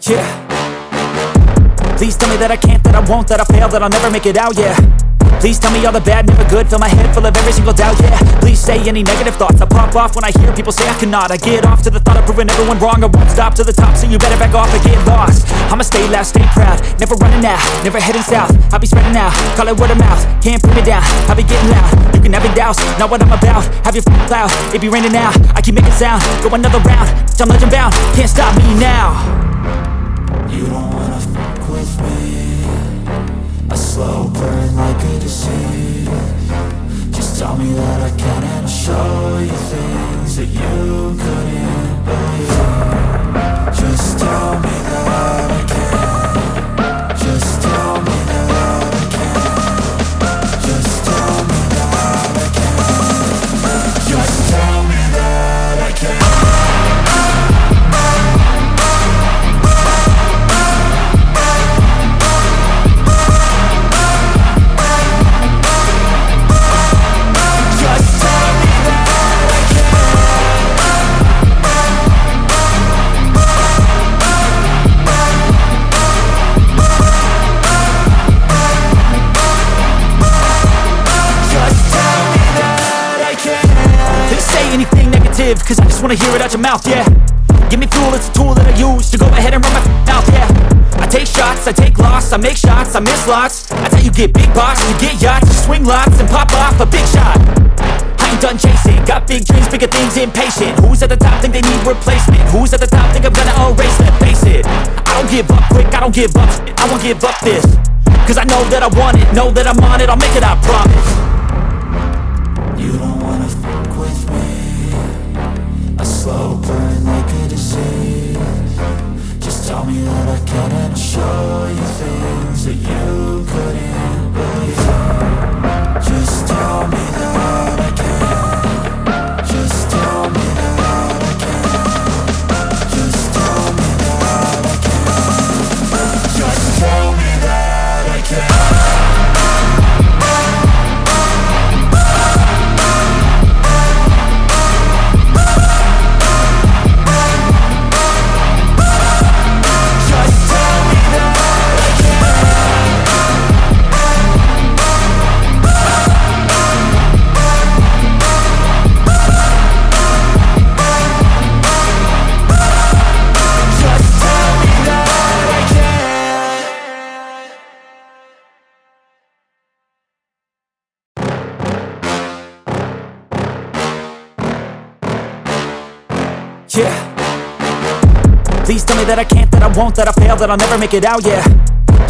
Yeah. Please tell me that I can't, that I won't, that I fail, that I'll never make it out, yeah. Please tell me all the bad, never good, fill my head full of every single doubt, yeah. Please say any negative thoughts, I pop off when I hear people say I cannot. I get off to the thought of proving everyone wrong, I won't stop to the top, so you better back off and get lost. I'ma stay loud, stay proud, never running out, never heading south. I'll be spreading out, call it word of mouth, can't put me down, I'll be getting loud. You can have your doubts, not what I'm about, have your cloud, it be raining now. I keep making sound, go another round, I'm legend bound, can't stop me now. You don't wanna fuck with me, a slow burn like a disease. Just tell me that I can and I'll show you things that you couldn't believe. Just tell me that I can. Just tell me that I can. Just tell me that I can. Just tell me that I can. Cause I just wanna hear it out your mouth, yeah. Give me fuel, it's a tool that I use to go ahead and run my mouth, yeah. I take shots, I take loss, I make shots, I miss lots. That's how you get big boss, you get yachts, you swing lots and pop off a big shot. I ain't done chasing, got big dreams, bigger things, impatient. Who's at the top think they need replacement? Who's at the top think I'm gonna erase them? Face it, I don't give up quick, I don't give up, I won't give up this. Cause I know that I want it, know that I'm on it, I'll make it, I promise. You don't wanna fuck with me, a slow burn like a disease. Just tell me that I can and I'll show you things that you couldn't believe. Just tell me that I can. Just tell me that I can. Just tell me that I can. Just tell me that I can. Yeah. Please tell me that I can't, that I won't, that I fail, that I'll never make it out, yeah.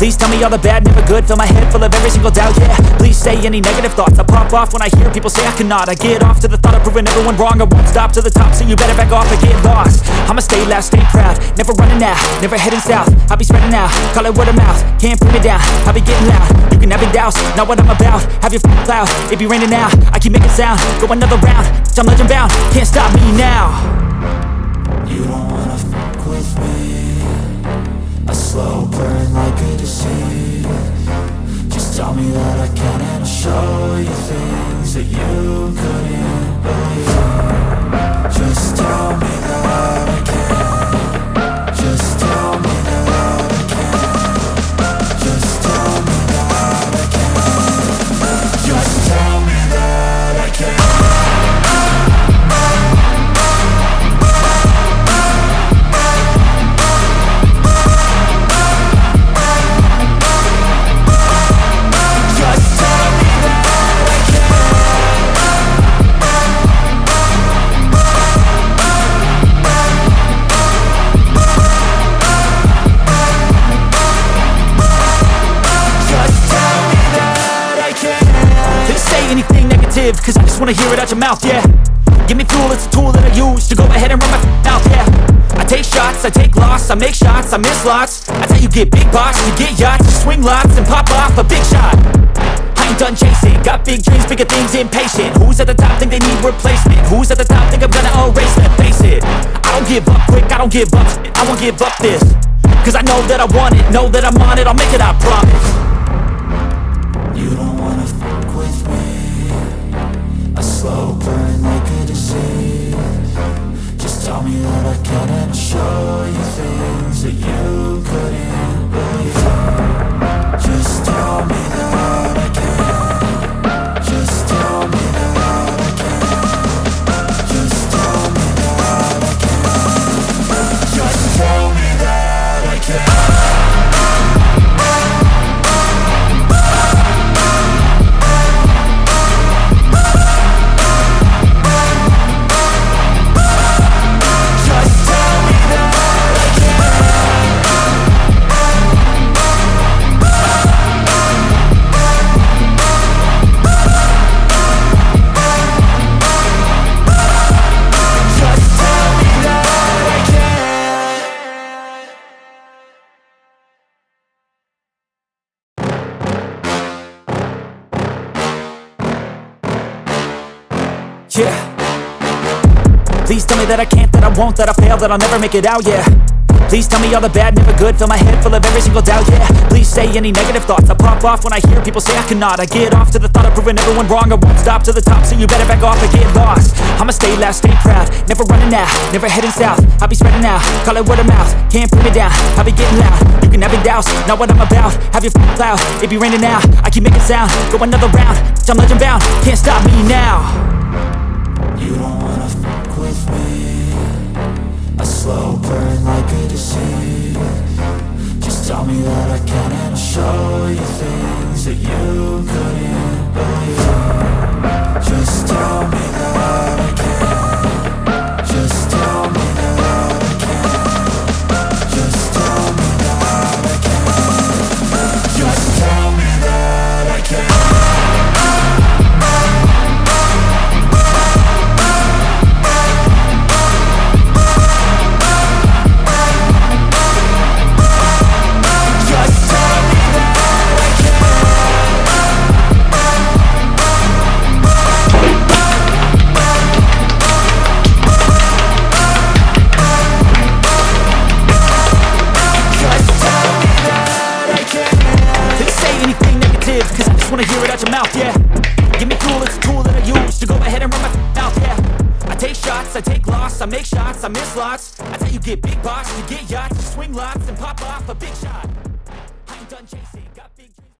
Please tell me all the bad, never good, fill my head full of every single doubt, yeah. Please say any negative thoughts, I pop off when I hear people say I cannot. I get off to the thought of proving everyone wrong, I won't stop to the top, so you better back off and get lost. I'ma stay loud, stay proud, never running out, never heading south. I'll be spreading out, call it word of mouth, can't put me down, I'll be getting loud. You can have your doubts, not what I'm about, have your cloud, it be raining now. I keep making sound, go another round, I'm legend bound, can't stop me now. You don't wanna fuck with me, a slow burn like a disease. Just tell me that I can and I'll show you things that you couldn't believe. Just tell me that I can. Just tell me that I can. Just tell me that I can. Just tell me that I can. Cause I just wanna hear it out your mouth, yeah. Give me fuel, it's a tool that I use to go ahead and run my mouth, yeah. I take shots, I take loss, I make shots, I miss lots. That's how you get big boss, you get yachts, you swing lots and pop off a big shot. I ain't done chasing, got big dreams, bigger things, impatient. Who's at the top think they need replacement? Who's at the top think I'm gonna erase them? Face it, I don't give up quick, I don't give up, I won't give up this. Cause I know that I want it, know that I'm on it, I'll make it, I promise. You don't wanna fuck with me, a slow burn like a disease. Just tell me that I can and I'll show you things that you Please tell me that I can't, that I won't, that I fail, that I'll never make it out, yeah. Please tell me all the bad, never good, fill my head full of every single doubt, yeah. Please say any negative thoughts, I pop off when I hear people say I cannot. I get off to the thought of proving everyone wrong, I won't stop to the top, so you better back off and get lost. I'ma stay loud, stay proud, never running out, never heading south. I'll be spreading out, call it word of mouth, can't put me down, I'll be getting loud. You can have your doubts, not what I'm about, have your cloud, it be raining now. I keep making sound, go another round, I'm legend bound, can't stop me now. You don't wanna fuck with me, a slow burn like a disease. Just tell me that I can and I'll show you things that you couldn't believe. Just tell me that I can. Just tell me that I can. Just tell me that I can. Just tell me that I can. Cause I just wanna hear it out your mouth, yeah. Give me cool, it's a tool that I use to go ahead and run my mouth, yeah. I take shots, I take loss, I make shots, I miss lots. That's how you get big box, you get yachts, you swing lots and pop off a big shot. I ain't done chasing.